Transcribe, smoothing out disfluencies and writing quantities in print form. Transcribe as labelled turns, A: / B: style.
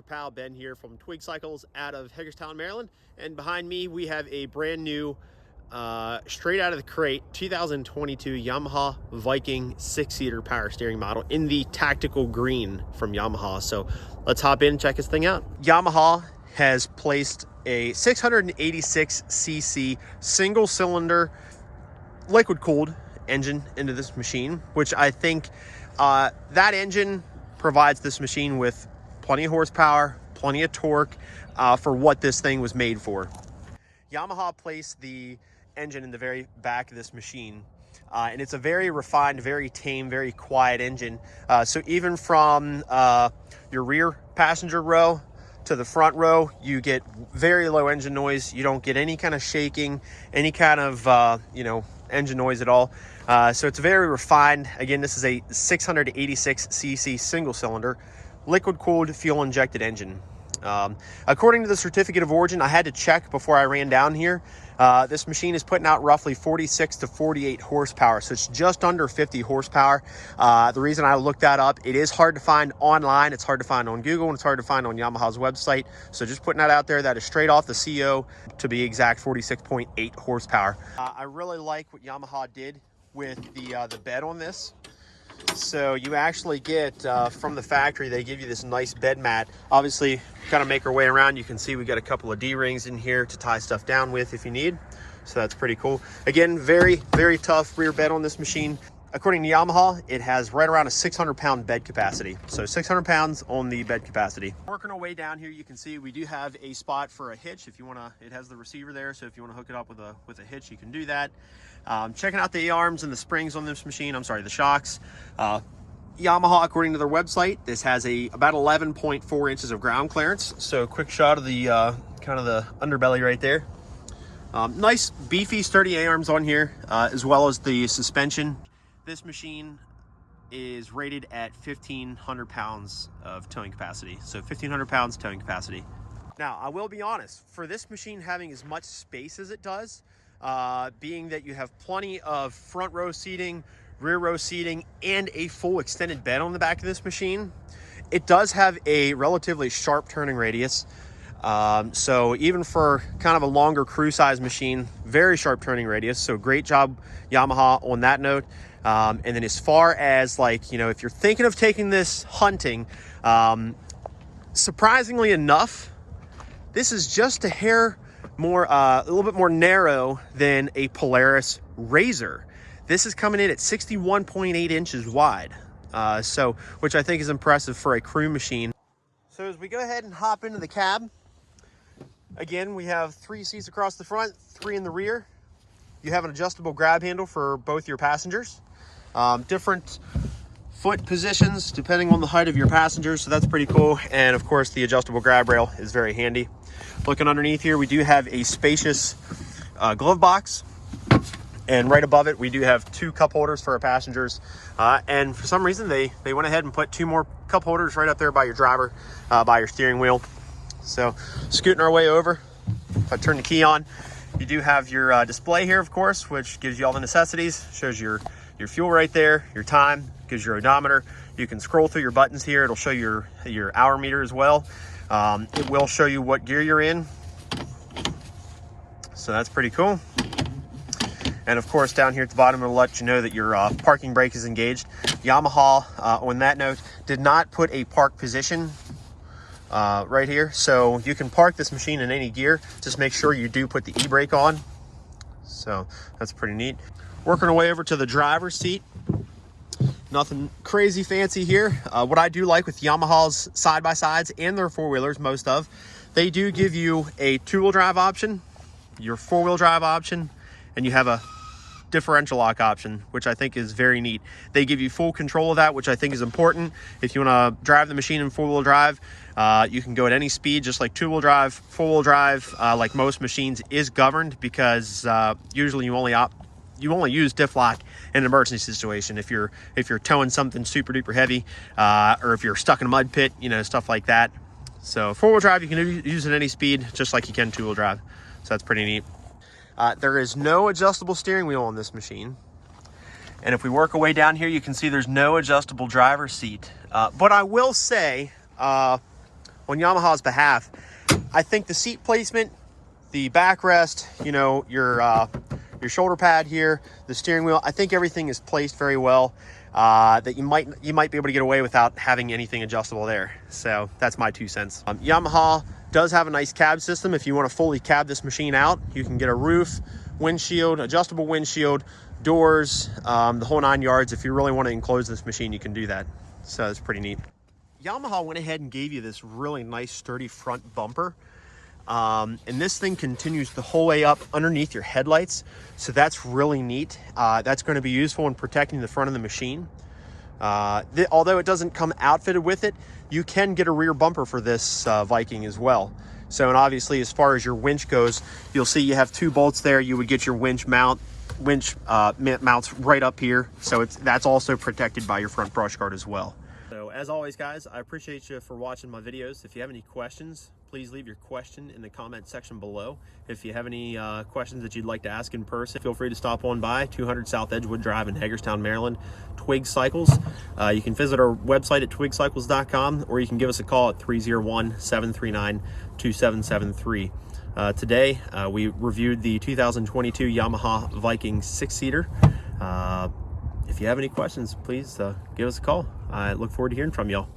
A: your pal Ben here from Twig Cycles out of Hagerstown, Maryland. And behind me we have a brand new, straight out of the crate, 2022 Yamaha Viking 6-seater power steering model in the tactical green from Yamaha. So let's hop in and check this thing out. Yamaha has placed a 686cc single cylinder liquid cooled engine into this machine, which I think that engine provides this machine with plenty of horsepower, plenty of torque for what this thing was made for. Yamaha placed the engine in the very back of this machine, and it's a very refined, very tame, very quiet engine. So even from your rear passenger row to the front row, you get very low engine noise. You don't get any kind of shaking, any kind of engine noise at all. So it's very refined. Again, this is a 686cc single cylinder liquid cooled fuel injected engine. According to the certificate of origin, I had to check before I ran down here. This machine is putting out roughly 46 to 48 horsepower, so it's just under 50 horsepower. The reason I looked that up, it is hard to find online, it's hard to find on Google, and it's hard to find on Yamaha's website. So just putting that out there, that is straight off the CO, to be exact, 46.8 horsepower. I really like what Yamaha did with the bed on this. So you actually get from the factory, they give you this nice bed mat. Obviously, kind of make our way around, you can see we got a couple of D-rings in here to tie stuff down with if you need. So that's pretty cool. Again, very, very tough rear bed on this machine. According to Yamaha, it has right around a 600-pound bed capacity. So 600 pounds on the bed capacity. Working our way down here, you can see we do have a spot for a hitch. If you want to, it has the receiver there. So if you want to hook it up with a hitch, you can do that. Checking out the arms and the springs on this machine, the shocks. Yamaha, according to their website, this has about 11.4 inches of ground clearance. So quick shot of the kind of the underbelly right there. Nice beefy sturdy A-arms on here, as well as the suspension. This machine is rated at 1,500 pounds of towing capacity. So 1,500 pounds towing capacity. Now, I will be honest, for this machine having as much space as it does, being that you have plenty of front row seating, rear row seating, and a full extended bed on the back of this machine, it does have a relatively sharp turning radius. So even for kind of a longer crew size machine, very sharp turning radius. So great job, Yamaha, on that note. And then as far as if you're thinking of taking this hunting, surprisingly enough, this is just a hair more, a little bit more narrow than a Polaris Razor. This is coming in at 61.8 inches wide. So which I think is impressive for a crew machine. So as we go ahead and hop into the cab, again, we have 3 seats across the front, 3 in the rear. You have an adjustable grab handle for both your passengers. Different foot positions depending on the height of your passengers, so that's pretty cool. And of course, the adjustable grab rail is very handy. Looking underneath here, we do have a spacious glove box. And right above it, we do have 2 cup holders for our passengers. And for some reason, they went ahead and put 2 more cup holders right up there by your driver, by your steering wheel. So scooting our way over, if I turn the key on, you do have your display here, of course, which gives you all the necessities. Shows your fuel right there, your time, gives your odometer. You can scroll through your buttons here. It'll show your hour meter as well. It will show you what gear you're in. So that's pretty cool. And of course, down here at the bottom, it'll let you know that your parking brake is engaged. Yamaha, on that note, did not put a park position right here. So you can park this machine in any gear. Just make sure you do put the e-brake on. So that's pretty neat. Working our way over to the driver's seat. Nothing crazy fancy here. What I do like with Yamaha's side-by-sides and their four-wheelers, most of, they do give you a 2-wheel drive option, your 4-wheel drive option, and you have a differential lock option, which I think is very neat. They give you full control of that, which I think is important. If you want to drive the machine in 4-wheel drive, you can go at any speed, just like 2-wheel drive. 4-wheel drive, like most machines, is governed because usually you only use diff lock in an emergency situation. If you're towing something super duper heavy, or if you're stuck in a mud pit, stuff like that. So 4-wheel drive, you can use at any speed, just like you can 2-wheel drive. So that's pretty neat. There is no adjustable steering wheel on this machine. And if we work our way down here, you can see there's no adjustable driver's seat. But I will say, on Yamaha's behalf. I think the seat placement, the backrest, you know, your shoulder pad here, the steering wheel, I think everything is placed very well, that you might be able to get away without having anything adjustable there. So that's my 2 cents. Yamaha does have a nice cab system. If you want to fully cab this machine out, you can get a roof, windshield, adjustable windshield, doors, the whole 9 yards. If you really want to enclose this machine, you can do that. So it's pretty neat. Yamaha went ahead and gave you this really nice sturdy front bumper. And this thing continues the whole way up underneath your headlights. So that's really neat. That's going to be useful in protecting the front of the machine. Although it doesn't come outfitted with it, you can get a rear bumper for this Viking as well. So, and obviously as far as your winch goes, you'll see you have 2 bolts there. You would get your winch mounts right up here. So that's also protected by your front brush guard as well. So as always, guys, I appreciate you for watching my videos. If you have any questions, please leave your question in the comment section below. If you have any questions that you'd like to ask in person, feel free to stop on by 200 South Edgewood Drive in Hagerstown, Maryland, Twig Cycles. You can visit our website at twigcycles.com, or you can give us a call at 301-739-2773. Today, we reviewed the 2022 Yamaha Viking 6-seater. If you have any questions, please give us a call. I look forward to hearing from y'all.